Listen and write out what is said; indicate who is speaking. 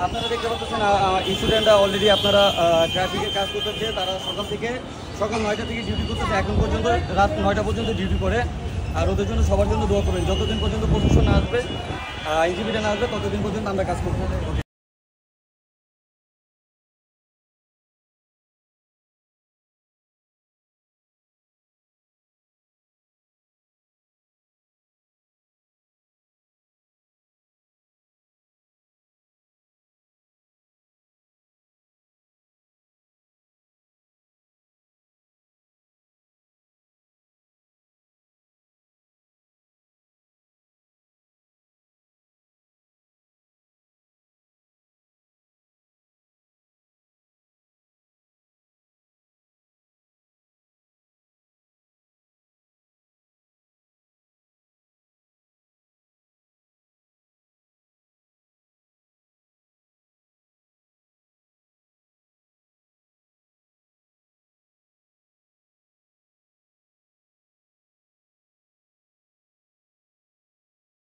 Speaker 1: আপনারা দেখতে পাচ্ছেন স্টুডেন্টরা অলরেডি আপনারা ট্রাফিকের কাজ করতেছে। তারা সকাল 9টা থেকে ডিউটি করতেছে, এখন পর্যন্ত রাত 9টা পর্যন্ত ডিউটি করে। আর ওদের জন্য সবার জন্য দোয়া করবেন, যতদিন পর্যন্ত প্রশাসন না আসবে, আইনজীবীরা না আসবে, ততদিন পর্যন্ত আমরা কাজ করবো।